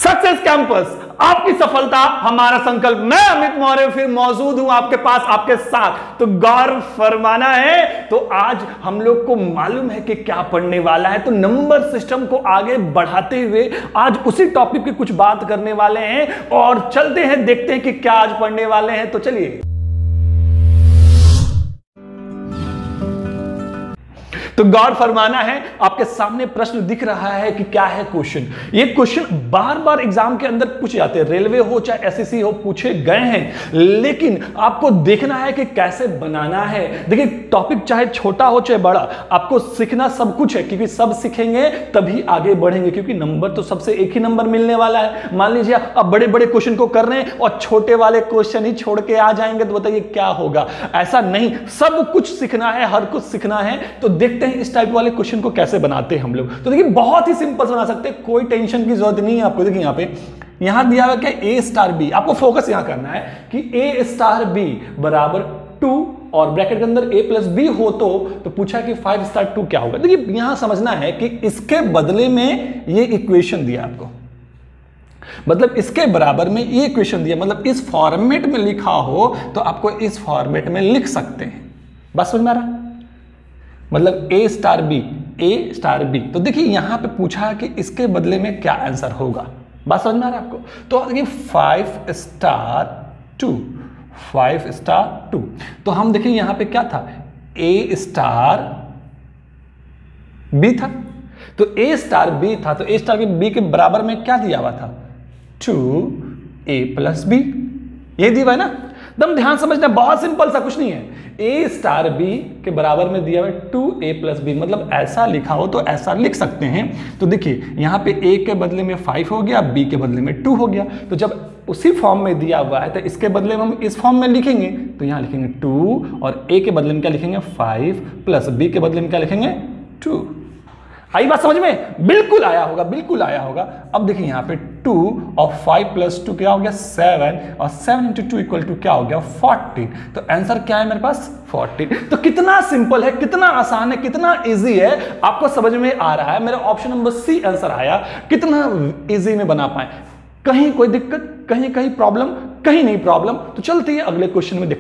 Success campus, आपकी सफलता हमारा संकल्प। मैं अमित मौर्य फिर मौजूद हूं आपके पास, आपके साथ। तो गौर फरमाना है। तो आज हम लोग को मालूम है कि क्या पढ़ने वाला है, तो नंबर सिस्टम को आगे बढ़ाते हुए आज उसी टॉपिक की कुछ बात करने वाले हैं और चलते हैं, देखते हैं कि क्या आज पढ़ने वाले हैं। तो चलिए, तो गौर फरमाना है। आपके सामने प्रश्न दिख रहा है कि क्या है क्वेश्चन। ये क्वेश्चन बार बार एग्जाम के अंदर पूछे जाते हैं, रेलवे हो चाहे एसएससी हो, पूछे गए हैं, लेकिन आपको देखना है कि कैसे बनाना है। देखिए, टॉपिक चाहे छोटा हो चाहे बड़ा, आपको सीखना सब कुछ है, क्योंकि सब सीखेंगे तभी आगे बढ़ेंगे, क्योंकि नंबर तो सबसे एक ही नंबर मिलने वाला है। मान लीजिए आप बड़े बड़े क्वेश्चन को कर रहे हैं और छोटे वाले क्वेश्चन ही छोड़ के आ जाएंगे, तो बताइए क्या होगा। ऐसा नहीं, सब कुछ सीखना है, हर कुछ सीखना है। तो देखते हैं इस टाइप वाले क्वेश्चन को कैसे बनाते हैं हम लोग। तो देखिए, बहुत ही सिंपल बना सकते हैं, कोई टेंशन की जरूरत नहीं है आपको। देखिए यहां दिया हुआ क्या, ए स्टार बी। आपको फोकस यहां करना है कि ए स्टार बी बराबर 2 और ब्रैकेट के अंदर ए प्लस बी हो तो पूछा कि 5 स्टार 2 क्या होगा। देखिए, यहां समझना है कि इसके बदले में ये इक्वेशन दिया आपको, मतलब इसके बराबर में ये इक्वेशन दिया, मतलब इस फॉर्मेट में लिखा हो तो आपको इस फॉर्मेट में लिख सकते हैं। बात समझ में आ रहा है? मतलब ए स्टार बी। तो देखिए यहां पे पूछा है कि इसके बदले में क्या आंसर होगा। बात समझ में आ रहा है आपको? तो देखिए 5 स्टार 2। तो हम देखिए यहां पे क्या था, ए स्टार बी था। तो ए स्टार बी था, तो ए स्टार बी के बराबर में क्या दिया हुआ था, 2a प्लस बी। ये दिया हुआ है ना, एकदम ध्यान समझना, बहुत सिंपल सा, कुछ नहीं है। ए स्टार बी के बराबर में दिया हुआ है 2a प्लस बी, मतलब ऐसा लिखा हो तो ऐसा लिख सकते हैं। तो देखिए यहां पे a के बदले में 5 हो गया, b के बदले में 2 हो गया। तो जब उसी फॉर्म में दिया हुआ है तो इसके बदले में हम इस फॉर्म में लिखेंगे, तो यहां लिखेंगे 2 और a के बदले में क्या लिखेंगे 5 प्लस b के बदले में क्या लिखेंगे 2। आई बात समझ में? बिल्कुल आया होगा, बिल्कुल आया होगा। अब देखिए यहाँ पे 2 और 5 प्लस 2 क्या हो गया 7, और 7 इंटू 2 इक्वल टू क्या हो गया 14। तो आंसर क्या है मेरे पास 14। तो कितना सिंपल है, कितना आसान है, कितना इजी है, आपको समझ में आ रहा है। मेरा ऑप्शन नंबर सी आंसर आया। कितना इजी में बना पाए, कहीं कोई दिक्कत, कहीं प्रॉब्लम, कहीं नहीं प्रॉब्लम। तो चलते हैं अगले क्वेश्चन में।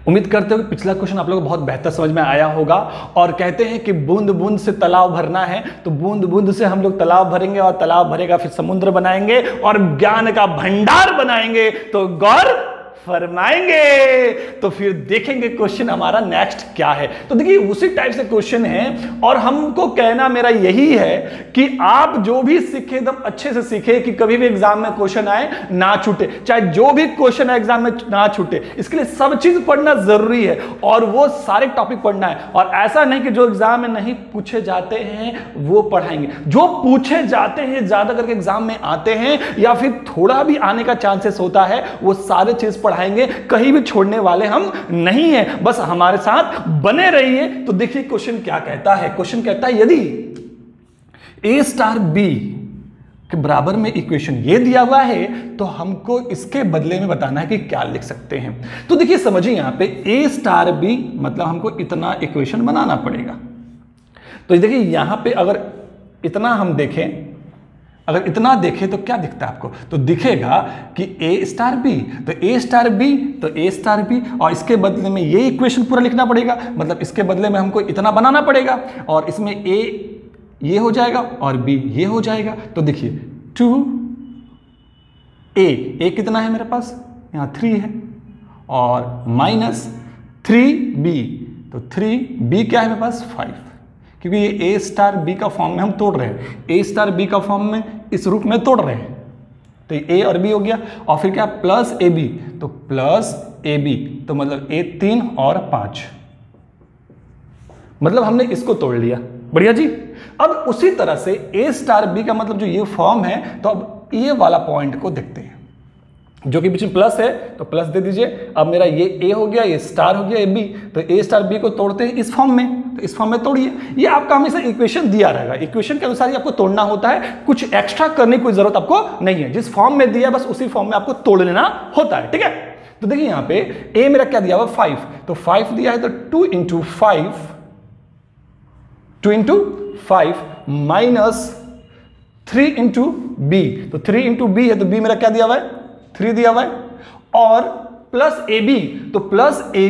उम्मीद करते हो कि पिछला क्वेश्चन आप लोगों को बहुत बेहतर समझ में आया होगा। और कहते हैं कि बूंद बूंद से तालाब भरना है, तो बूंद बूंद से हम लोग तालाब भरेंगे और तालाब भरेगा फिर समुद्र बनाएंगे और ज्ञान का भंडार बनाएंगे। तो गौर फरमाएंगे। तो फिर देखेंगे क्वेश्चन हमारा नेक्स्ट क्या है। तो देखिए उसी टाइप से क्वेश्चन है, और हमको कहना मेरा यही है कि आप जो भी सीखे एकदम अच्छे से सीखे, कि कभी भी एग्जाम में क्वेश्चन आए ना छूटे, चाहे जो भी क्वेश्चन है एग्जाम में ना छूटे। इसके लिए सब चीज पढ़ना जरूरी है और वो सारे टॉपिक पढ़ना है। और ऐसा नहीं कि जो एग्जाम में नहीं पूछे जाते हैं वो पढ़ाएंगे, जो पूछे जाते हैं ज्यादा करके एग्जाम में आते हैं या फिर थोड़ा भी आने का चांसेस होता है, वो सारे चीज पढ़ाएंगे। कहीं भी छोड़ने वाले हम नहीं हैं, बस हमारे साथ बने रहिए। तो देखिए क्वेश्चन क्या कहता है। क्वेश्चन कहता है यदि a स्टार b के बराबर में इक्वेशन ये दिया हुआ है तो हमको इसके बदले में बताना है कि क्या लिख सकते हैं। तो देखिए समझिए यहां पे a स्टार b मतलब हमको इतना इक्वेशन बनाना पड़ेगा। तो देखिए यहां पे अगर इतना हम देखें, अगर इतना देखें तो क्या दिखता है आपको, तो दिखेगा कि a स्टार बी, तो a स्टार बी तो a स्टार बी, और इसके बदले में ये इक्वेशन पूरा लिखना पड़ेगा, मतलब इसके बदले में हमको इतना बनाना पड़ेगा, और इसमें a ये हो जाएगा और b ये हो जाएगा। तो देखिए 2a कितना है मेरे पास, यहाँ 3 है, और माइनस 3b, तो 3b क्या है मेरे पास 5, क्योंकि ये a स्टार बी का फॉर्म में हम तोड़ रहे हैं, a स्टार बी का फॉर्म में इस रूप में तोड़ रहे हैं। तो a और b हो गया, और फिर क्या प्लस ab, तो प्लस ab, तो मतलब a 3 और 5, मतलब हमने इसको तोड़ लिया। बढ़िया जी। अब उसी तरह से a स्टार बी का मतलब जो ये फॉर्म है, तो अब ये वाला पॉइंट को देखते हैं, जो कि बीच में प्लस है तो प्लस दे दीजिए। अब मेरा ये a हो गया, ये स्टार हो गया, b, तो a स्टार b को तोड़ते हैं इस फॉर्म में, तो इस फॉर्म में तोड़िए। ये आपका हमेशा इक्वेशन दिया रहेगा, इक्वेशन के अनुसार ही आपको तोड़ना होता है, कुछ एक्स्ट्रा करने की कोई जरूरत आपको नहीं है। जिस फॉर्म में दिया बस उसी फॉर्म में आपको तोड़ लेना होता है, ठीक है। तो देखिए यहाँ पे a मेरा क्या दिया हुआ 5, तो 5 दिया है, तो 2 इंटू 5 माइनस 3 इंटू बी, तो 3 इंटू बी है तो बी मेरा क्या दिया हुआ है 3 दिया हुआ है, और प्लस ए बी, तो प्लस ए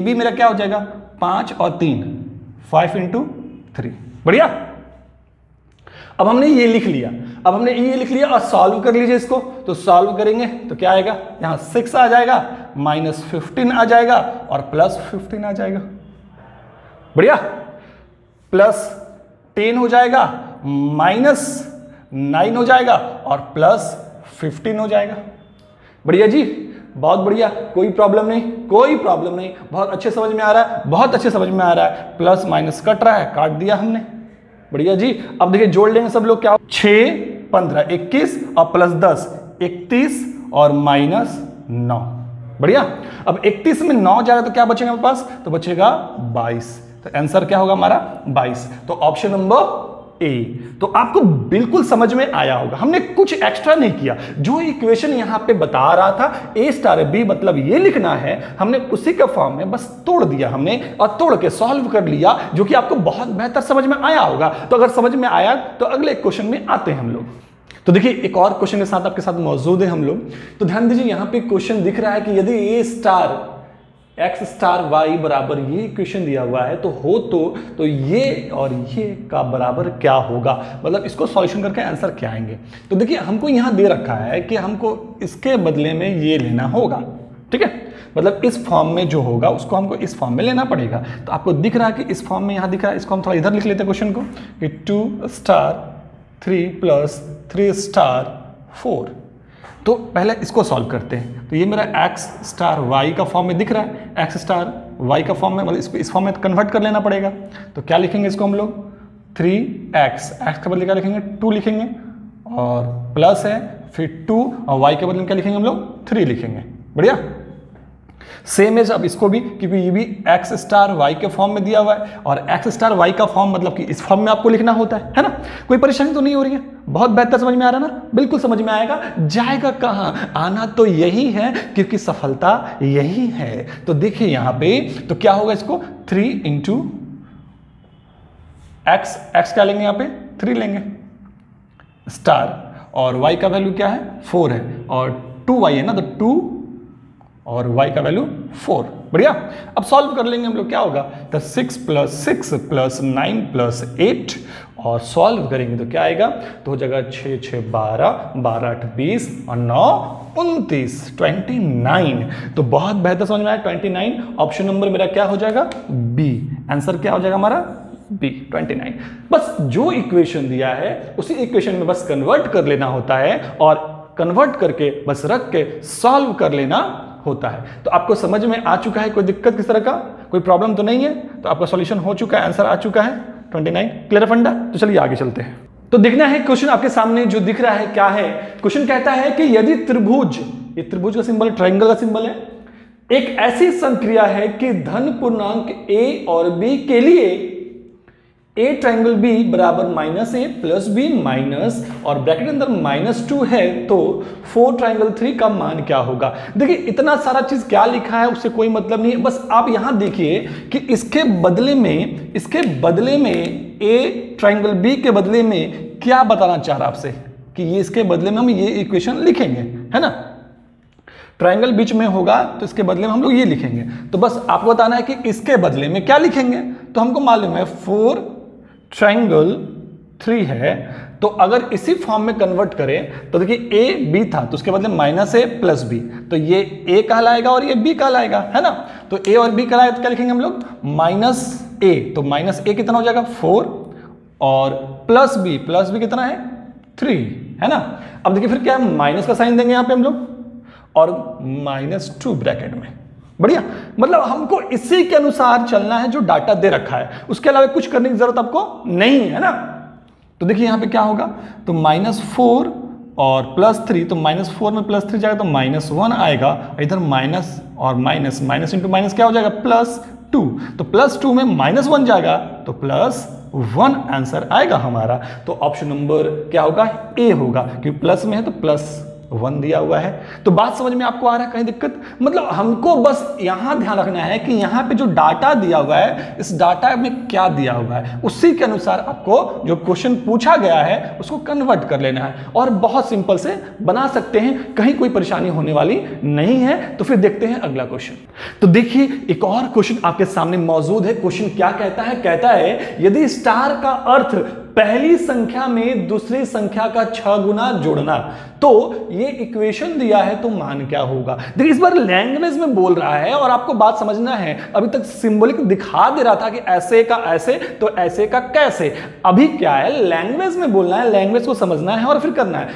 बी मेरा क्या हो जाएगा 5 और 3 5 इंटू 3। बढ़िया। अब हमने ये लिख लिया, और सॉल्व कर लीजिए इसको, तो सॉल्व करेंगे तो क्या आएगा, यहां 6 आ जाएगा, -15 आ जाएगा और +15 आ जाएगा। बढ़िया। +10 हो जाएगा, -9 हो जाएगा और +15 हो जाएगा। बढ़िया जी, बहुत बढ़िया, कोई प्रॉब्लम नहीं, बहुत अच्छे समझ में आ रहा है, प्लस माइनस कट रहा है, काट दिया हमने। बढ़िया जी। अब देखिए जोड़ लेंगे सब लोग, क्या 6 15 21 और +10 31 और -9। बढ़िया। अब 31 में 9 जाएगा तो क्या बचेगा हमारे पास, तो बचेगा 22। तो आंसर क्या होगा हमारा 22। तो ऑप्शन नंबर ए। तो आपको बिल्कुल समझ में आया होगा, हमने कुछ एक्स्ट्रा नहीं किया, जो इक्वेशन यहां पे बता रहा था ए स्टार बी मतलब ये लिखना है, हमने उसी के फॉर्म में बस तोड़ दिया हमने, और तोड़ के सॉल्व कर लिया, जो कि आपको बहुत बेहतर समझ में आया होगा। तो अगर समझ में आया तो अगले क्वेश्चन में आते हैं हम लोग। तो देखिए एक और क्वेश्चन के साथ आपके साथ मौजूद है हम लोग। तो ध्यान दीजिए, यहां पे क्वेश्चन दिख रहा है कि यदि ए स्टार x स्टार y बराबर ये इक्वेशन दिया हुआ है तो ये और ये का बराबर क्या होगा, मतलब इसको सॉल्यूशन करके आंसर क्या आएंगे। तो देखिए हमको यहां दे रखा है कि हमको इसके बदले में ये लेना होगा, ठीक है, मतलब इस फॉर्म में जो होगा उसको हमको इस फॉर्म में लेना पड़ेगा। तो आपको दिख रहा है कि इस फॉर्म में यहां दिख रहा है, इसको हम थोड़ा इधर लिख लेते हैं क्वेश्चन को, कि 2 स्टार 3 प्लस 3 स्टार 4। तो पहले इसको सॉल्व करते हैं। तो ये मेरा x स्टार y का फॉर्म में दिख रहा है, x स्टार y का फॉर्म में, मतलब इसको इस फॉर्म में कन्वर्ट कर लेना पड़ेगा। तो क्या लिखेंगे इसको हम लोग 3x, x के बदले क्या लिखेंगे 2 लिखेंगे, और प्लस है फिर 2 और y के बदले में क्या लिखेंगे हम लोग 3 लिखेंगे। बढ़िया। सेम एज अब इसको भी, क्योंकि ये भी x स्टार y के फॉर्म में दिया हुआ है, और x स्टार y का फॉर्म मतलब कि इस फॉर्म में आपको लिखना होता है ना। कोई परेशानी तो नहीं हो रही है, बहुत बेहतर समझ में आ रहा है ना, बिल्कुल समझ में आएगा। जाएगा कहां, आना तो यही है, क्योंकि सफलता यही है। तो देखिए यहां पे तो क्या होगा, इसको 3 इंटू x क्या लेंगे, यहां पे 3 लेंगे स्टार, और y का वैल्यू क्या है 4 है, और 2y है ना, तो 2 और y का वैल्यू 4। बढ़िया। अब सॉल्व कर लेंगे हम लोग, क्या होगा, तो 6 + 6 + 9 + 8, और सॉल्व करेंगे तो क्या आएगा, तो हो जाएगा 6 6 12 12 8 20 और 9 29 29। तो बहुत बेहतर समझ में आया 29। ऑप्शन नंबर मेरा क्या हो जाएगा बी। आंसर क्या हो जाएगा हमारा बी 29। बस जो इक्वेशन दिया है उसी इक्वेशन में बस कन्वर्ट कर लेना होता है, और कन्वर्ट करके बस रख के सॉल्व कर लेना होता है। तो आपको समझ में आ चुका है, कोई दिक्कत किस तरह का, कोई प्रॉब्लम तो नहीं है। तो आपका सॉल्यूशन हो चुका है, आंसर आ चुका है 29। क्लियर फंडा। तो चलिए आगे चलते हैं। तो देखना है क्वेश्चन आपके सामने जो दिख रहा है क्या है। क्वेश्चन कहता है कि यदि त्रिभुज, ये त्रिभुज का सिंबल, ट्रायंगल का सिंबल है, एक ऐसी संक्रिया है कि धन पूर्णांक a और b के लिए a ट्रायंगल b बराबर -a + b माइनस, और ब्रैकेट अंदर -2 है, तो 4 ट्रायंगल 3 का मान क्या होगा। देखिए इतना सारा चीज क्या लिखा है उससे कोई मतलब नहीं है, बस आप यहां देखिए कि इसके बदले में a ट्रायंगल b के बदले में क्या बताना चाह रहा आपसे, कि ये इसके बदले में हम ये इक्वेशन लिखेंगे, है ना। ट्रायंगल बीच में होगा तो इसके बदले में हम लोग ये लिखेंगे। तो बस आपको बताना है कि इसके बदले में क्या लिखेंगे। तो हमको मालूम है 4 ट्रायंगल 3 है, तो अगर इसी फॉर्म में कन्वर्ट करें तो देखिए a b था, तो उसके बदले -a + b, तो ये a कहलाएगा और ये b कहलाएगा, है ना। तो a और b कहलाएगा तो क्या लिखेंगे हम लोग -a, तो -a कितना हो जाएगा 4, और +b कितना है 3, है ना। अब देखिए फिर क्या माइनस का साइन देंगे यहाँ पे हम लोग, और -2 ब्रैकेट में। बढ़िया। मतलब हमको इसी के अनुसार चलना है जो डाटा दे रखा है, उसके अलावा कुछ करने की जरूरत आपको नहीं है ना। तो देखिए यहां पे क्या होगा, तो -4 और +3, तो -4 में +3 जाएगा तो -1 आएगा, इधर माइनस और माइनस, माइनस इंटू माइनस क्या हो जाएगा +2, तो +2 में -1 जाएगा तो +1 आंसर आएगा हमारा। तो ऑप्शन नंबर क्या होगा ए होगा, क्योंकि प्लस में है तो प्लस 1 दिया हुआ है। तो बात समझ में आपको आ रहा है, कहीं दिक्कत? मतलब हमको बस यहां ध्यान रखना है कि यहां पे जो डाटा दिया हुआ है, इस डाटा में क्या दिया हुआ है, उसी के अनुसार आपको जो क्वेश्चन पूछा गया है उसको कन्वर्ट कर लेना है, और बहुत सिंपल से बना सकते हैं, कहीं कोई परेशानी होने वाली नहीं है। तो फिर देखते हैं अगला क्वेश्चन। तो देखिए एक और क्वेश्चन आपके सामने मौजूद है। क्वेश्चन क्या कहता है? कहता है यदि स्टार का अर्थ पहली संख्या में दूसरी संख्या का 6 गुना जोड़ना, तो ये इक्वेशन दिया है तो मान क्या होगा। देखिए इस बार लैंग्वेज में बोल रहा है और आपको बात समझना है। अभी तक सिंबलिक दिखा दे रहा था कि ऐसे का ऐसे तो ऐसे का कैसे। अभी क्या है, लैंग्वेज में बोलना है, लैंग्वेज को समझना है और फिर करना है।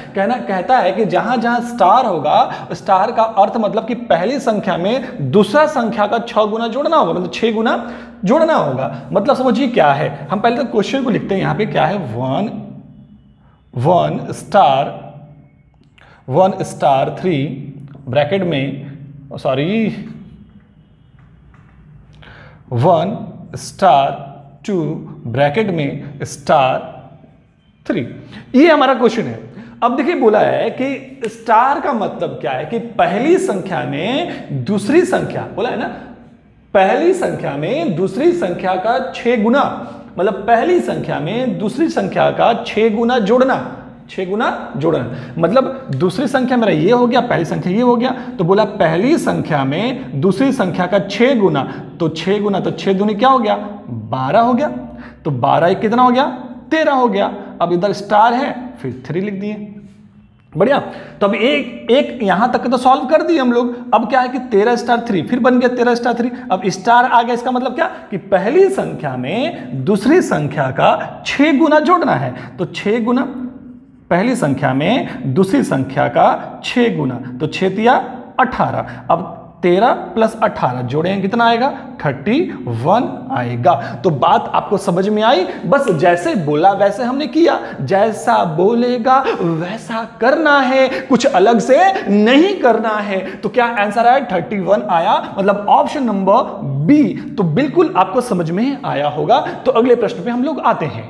कहता है कि जहां जहां स्टार होगा, स्टार का अर्थ मतलब कि पहली संख्या में दूसरा संख्या का 6 गुना जोड़ना होगा, मतलब 6 गुना जोड़ना होगा। मतलब समझिए क्या है, हम पहले तो क्वेश्चन को लिखते हैं। यहां पे क्या है, 1 स्टार 3 ब्रैकेट में, सॉरी 1 स्टार 2 ब्रैकेट में स्टार 3, ये हमारा क्वेश्चन है। अब देखिए बोला है कि स्टार का मतलब क्या है कि पहली संख्या में दूसरी संख्या, बोला है ना, पहली संख्या में दूसरी संख्या का 6 गुना, मतलब पहली संख्या में दूसरी संख्या का 6 गुना जोड़ना, 6 गुना जोड़ना, मतलब दूसरी संख्या मेरा ये हो गया, पहली संख्या ये हो गया। तो बोला पहली संख्या में दूसरी संख्या का 6 गुना, तो 6 गुना तो 6 दूनी क्या हो गया, 12 हो गया। तो 12 कितना हो गया, 13 हो गया। अब इधर स्टार है, फिर 3 लिख दिए, बढ़िया। तो अब एक यहां तक तो सॉल्व कर दिए हम लोग। अब क्या है कि 13 स्टार 3 फिर बन गया 13 स्टार 3। अब स्टार आ गया, इसका मतलब क्या कि पहली संख्या में दूसरी संख्या का 6 गुना जोड़ना है। तो 6 गुना, पहली संख्या में दूसरी संख्या का 6 गुना, तो 6 तिया 18। अब 13 प्लस 18 जोड़ेंगे कितना आएगा, 31 आएगा। तो बात आपको समझ में आई? बस जैसे बोला वैसे हमने किया, जैसा बोलेगा वैसा करना है, कुछ अलग से नहीं करना है। तो क्या आंसर आया, 31 आया, मतलब ऑप्शन नंबर बी। तो बिल्कुल आपको समझ में आया होगा। तो अगले प्रश्न पे हम लोग आते हैं।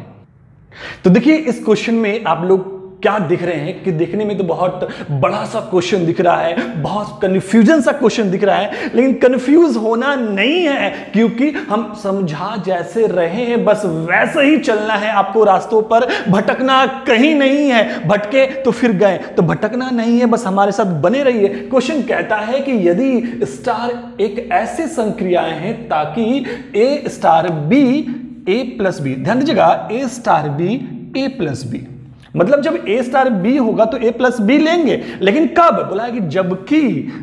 तो देखिए इस क्वेश्चन में आप लोग क्या दिख रहे हैं कि देखने में तो बहुत बड़ा सा क्वेश्चन दिख रहा है, बहुत कंफ्यूजन सा क्वेश्चन दिख रहा है, लेकिन कंफ्यूज होना नहीं है, क्योंकि हम समझा जैसे रहे हैं बस वैसे ही चलना है। आपको रास्तों पर भटकना कहीं नहीं है, भटके तो फिर गए, तो भटकना नहीं है, बस हमारे साथ बने रहिए। क्वेश्चन कहता है कि यदि स्टार एक ऐसे संक्रियाएं हैं ताकि ए स्टार बी ए प्लस बी, ध्यान दीजिएगा, ए स्टार बी ए प्लस बी, मतलब जब ए स्टार बी होगा तो ए प्लस बी लेंगे, लेकिन कब? बोला है कि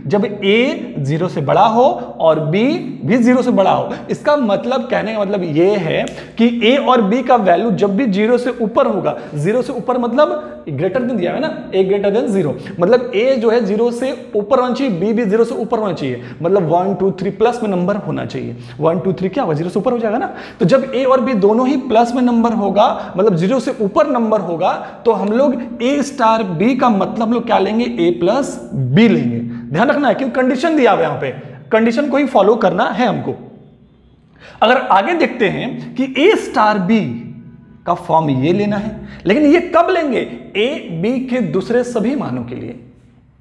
जब ए 0 से बड़ा हो और बी भी 0 से बड़ा हो। इसका मतलब, कहने का मतलब ये है कि ए और बी का वैल्यू जब भी 0 से ऊपर होगा, 0 से ऊपर मतलब ग्रेटर देन दिया है ना, ए ग्रेटर देन 0, मतलब ए जो है 0 से ऊपर होना चाहिए, बी भी 0 से ऊपर होना चाहिए, मतलब 1 2 3 प्लस में नंबर होना चाहिए। 1 2 3 क्या होगा, 0 से ऊपर हो जाएगा ना। तो जब ए और बी दोनों ही प्लस में नंबर होगा, मतलब 0 से ऊपर नंबर होगा, तो हम लोग ए स्टार बी का मतलब हम लोग क्या लेंगे, ए प्लस बी लेंगे। ध्यान रखना है क्योंकि कंडीशन दिया हुआ है, यहां पे कंडीशन को ही फॉलो करना है हमको। अगर आगे देखते हैं कि ए स्टार बी का फॉर्म ये लेना है, लेकिन ये कब लेंगे, ए बी के दूसरे सभी मानों के लिए,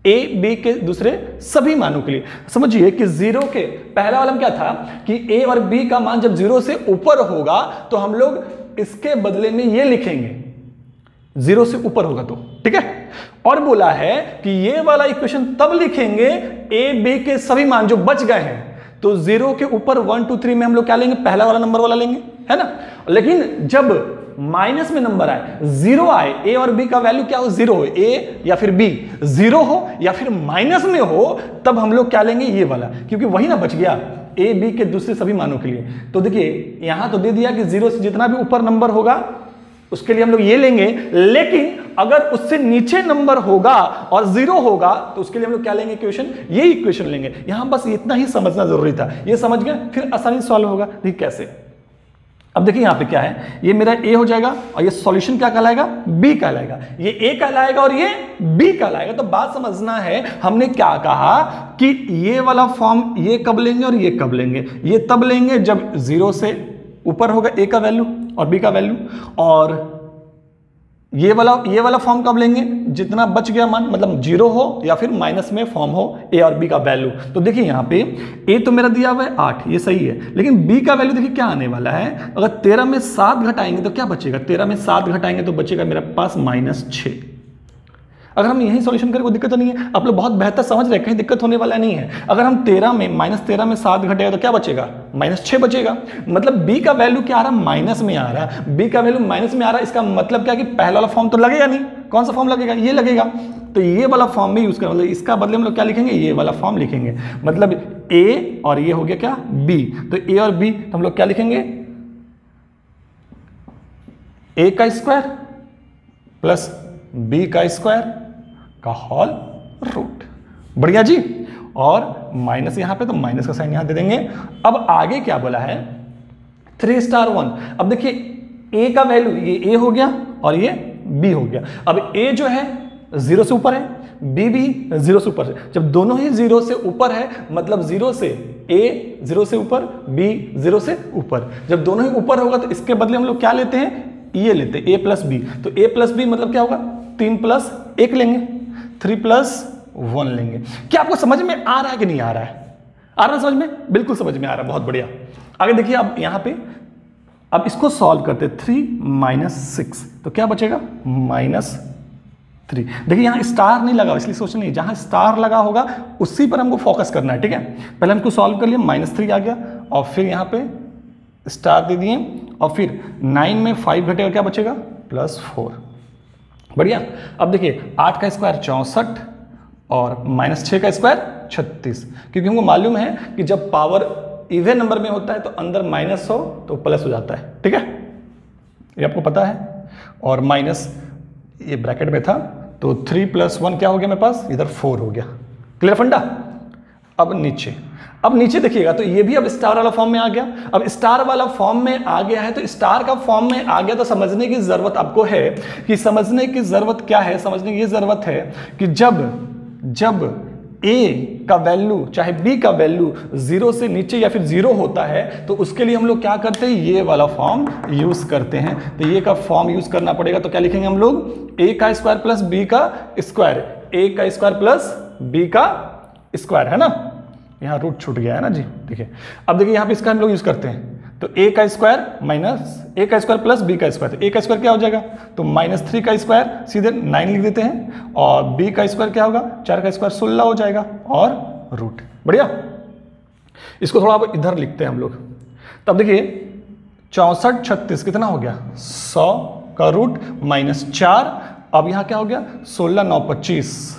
ए बी के दूसरे सभी मानों के लिए। समझिए कि 0 के पहला वाला क्या था कि ए और बी का मान जब 0 से ऊपर होगा तो हम लोग इसके बदले में ये लिखेंगे, 0 से ऊपर होगा तो, ठीक है। और बोला है कि ये वाला इक्वेशन तब लिखेंगे ए बी के सभी मान जो बच गए हैं, तो 0 के ऊपर 1 2 3 में हम लोग क्या लेंगे, पहला वाला नंबर वाला लेंगे, है ना। लेकिन जब माइनस में नंबर आए, 0 आए, ए और बी का वैल्यू क्या हो, 0 हो, ए या फिर बी 0 हो या फिर माइनस में हो, तब हम लोग क्या लेंगे, ये वाला, क्योंकि वही ना बच गया, ए बी के दूसरे सभी मानों के लिए। तो देखिए यहां तो दे दिया कि 0 से जितना भी ऊपर नंबर होगा उसके लिए हम लोग ये लेंगे, लेकिन अगर उससे नीचे नंबर होगा और 0 होगा तो उसके लिए हम लोग क्या लेंगे, इक्वेशन, ये इक्वेशन लेंगे। यहां बस इतना ही समझना जरूरी था, ये समझ गए फिर आसानी से सॉल्व होगा। देखिए कैसे, अब देखिए यहां पे क्या है, ये मेरा ए हो जाएगा और ये सॉल्यूशन क्या कहलाएगा, बी कहलाएगा, ये ए कहलाएगा और ये बी कहलाएगा। तो बात समझना है, हमने क्या कहा कि ये वाला फॉर्म ये कब लेंगे और ये कब लेंगे, ये तब लेंगे जब 0 से ऊपर होगा ए का वैल्यू और बी का वैल्यू, और ये वाला फॉर्म कब लेंगे, जितना बच गया मान, मतलब 0 हो या फिर माइनस में फॉर्म हो a और b का वैल्यू। तो देखिए यहाँ पे a तो मेरा दिया हुआ है 8, ये सही है, लेकिन b का वैल्यू देखिए क्या आने वाला है। अगर 13 में 7 घटाएंगे तो क्या बचेगा, 13 में 7 घटाएंगे तो बचेगा मेरे पास -6। अगर हम यही सॉल्यूशन करें कोई दिक्कत तो नहीं है, आप लोग बहुत बेहतर समझ रहे हैं, कहीं दिक्कत होने वाला नहीं है। अगर हम 13 में -13 में 7 घटेगा तो क्या बचेगा, -6 बचेगा। मतलब b का वैल्यू क्या आ रहा है, माइनस में आ रहा है। b का वैल्यू माइनस में आ रहा है, इसका मतलब क्या कि पहला वाला फॉर्म तो लगेगा नहीं। कौन सा फॉर्म लगेगा, ये लगेगा। तो ये वाला फॉर्म भी यूज कर, मतलब इसका बदले हम लोग क्या लिखेंगे, ये वाला फॉर्म लिखेंगे। मतलब a और ये हो गया क्या, b। तो a और b तो हम लोग क्या लिखेंगे, a का स्क्वायर प्लस b का स्क्वायर का होल रूट। बढ़िया जी। और माइनस यहां पे, तो माइनस का साइन यहां दे देंगे। अब आगे क्या बोला है, 3 स्टार 1। अब देखिए a का वैल्यू ये a हो गया और ये b हो गया। अब a जो है 0 से ऊपर है, b भी 0 से ऊपर है। जब दोनों ही 0 से ऊपर है, मतलब 0 से a 0 से ऊपर, b 0 से ऊपर। जब दोनों ही ऊपर होगा तो इसके बदले हम लोग क्या लेते हैं, ये लेते हैं a प्लस b। तो a प्लस b मतलब क्या होगा, 3 प्लस 1 लेंगे, 3 प्लस 1 लेंगे। क्या आपको समझ में आ रहा है कि नहीं आ रहा है, आ रहा है समझ में, बिल्कुल समझ में आ रहा है, बहुत बढ़िया। आगे देखिए अब यहाँ पे, अब इसको सॉल्व करते, 3 - 6 तो क्या बचेगा, -3। देखिए यहाँ स्टार नहीं लगा, इसलिए सोच नहीं, जहाँ स्टार लगा होगा उसी पर हमको फोकस करना है, ठीक है। पहले हमको सॉल्व कर लिया, -3 आ गया, और फिर यहाँ पे स्टार दे दिए, और फिर 9 में 5 घटेगा, क्या बचेगा, +4। बढ़िया। अब देखिए 8 का स्क्वायर 64 और -6 का स्क्वायर 36, क्योंकि हमको मालूम है कि जब पावर इवन नंबर में होता है तो अंदर माइनस हो तो प्लस हो जाता है, ठीक है, ये आपको पता है। और माइनस ये ब्रैकेट में था, तो 3 + 1 क्या हो गया मेरे पास, इधर 4 हो गया। क्लियर फंडा। अब नीचे देखिएगा तो ये भी अब स्टार वाला फॉर्म में आ गया। अब स्टार वाला फॉर्म में आ गया है, तो स्टार का फॉर्म में आ गया तो समझने की जरूरत आपको है कि समझने की जरूरत क्या है, समझने की जरूरत है कि जब a का वैल्यू चाहे b का वैल्यू 0 से नीचे या फिर 0 होता है तो उसके लिए हम लोग क्या करते हैं, ये वाला फॉर्म यूज करते हैं। तो ये का फॉर्म यूज करना पड़ेगा, तो क्या लिखेंगे हम लोग, a का स्क्वायर प्लस b का स्क्वायर, a का स्क्वायर प्लस b का स्क्वायर, है ना। यहाँ रूट छूट गया है ना जी। देखिए अब देखिए यहाँ पे इसका हम लोग यूज करते हैं, तो a का स्क्वायर माइनस a का स्क्वायर प्लस b का स्क्वायर, तो a का स्क्वायर क्या हो जाएगा, तो -3 का स्क्वायर सीधे 9 लिख देते हैं, और b का स्क्वायर क्या होगा, 4 का स्क्वायर 16 हो जाएगा, और रूट। बढ़िया। इसको थोड़ा अब इधर लिखते हैं हम लोग। तब देखिए 64 36 कितना हो गया, 100 का रूट -4। अब यहाँ क्या हो गया, 16 9 25,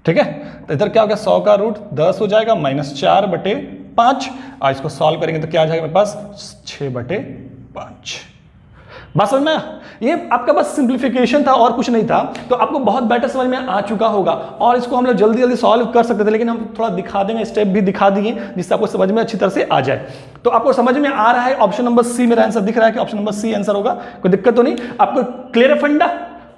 ठीक है। तो इधर क्या हो गया, 100 का रूट 10 हो जाएगा, -4/5। और इसको सॉल्व करेंगे तो क्या आ जाएगा मेरे पास, 6/5। बात समझ में आया? ये आपका बस सिंप्लीफिकेशन था और कुछ नहीं था। तो आपको बहुत बेटर समझ में आ चुका होगा, और इसको हम लोग जल्दी जल्दी सॉल्व कर सकते थे, लेकिन हम थोड़ा दिखा देंगे, स्टेप भी दिखा दिए जिससे आपको समझ में अच्छी तरह से आ जाए। तो आपको समझ में आ रहा है, ऑप्शन नंबर सी मेरा आंसर दिख रहा है कि ऑप्शन नंबर सी आंसर होगा, कोई दिक्कत तो नहीं। आपको क्लियर है फंडा,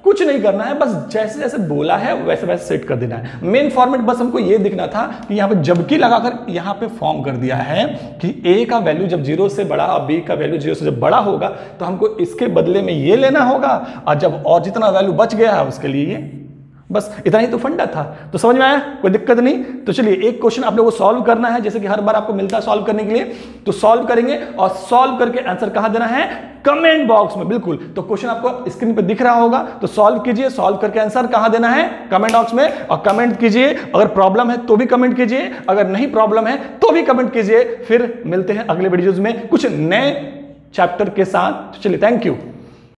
कुछ नहीं करना है, बस जैसे जैसे बोला है वैसे वैसे सेट कर देना है। मेन फॉर्मेट बस हमको ये दिखना था कि यहाँ पे जबकि लगाकर यहाँ पे फॉर्म कर दिया है कि a का वैल्यू जब 0 से बड़ा और b का वैल्यू 0 से जब बड़ा होगा तो हमको इसके बदले में ये लेना होगा, और जब और जितना वैल्यू बच गया है उसके लिए ये, बस इतना ही तो फंडा था। तो समझ में आया, कोई दिक्कत नहीं। तो चलिए एक क्वेश्चन आप लोगों को सॉल्व करना है, जैसे कि हर बार आपको मिलता है सॉल्व करने के लिए, तो सॉल्व करेंगे, और सॉल्व करके आंसर कहां देना है, कमेंट बॉक्स में। बिल्कुल, तो क्वेश्चन आपको स्क्रीन पे दिख रहा होगा, तो सॉल्व कीजिए, सॉल्व करके आंसर कहां देना है, कमेंट बॉक्स में, और कमेंट कीजिए। अगर प्रॉब्लम है तो भी कमेंट कीजिए, अगर नहीं प्रॉब्लम है तो भी कमेंट कीजिए। फिर मिलते हैं अगले वीडियोज में कुछ नए चैप्टर के साथ। चलिए, थैंक यू।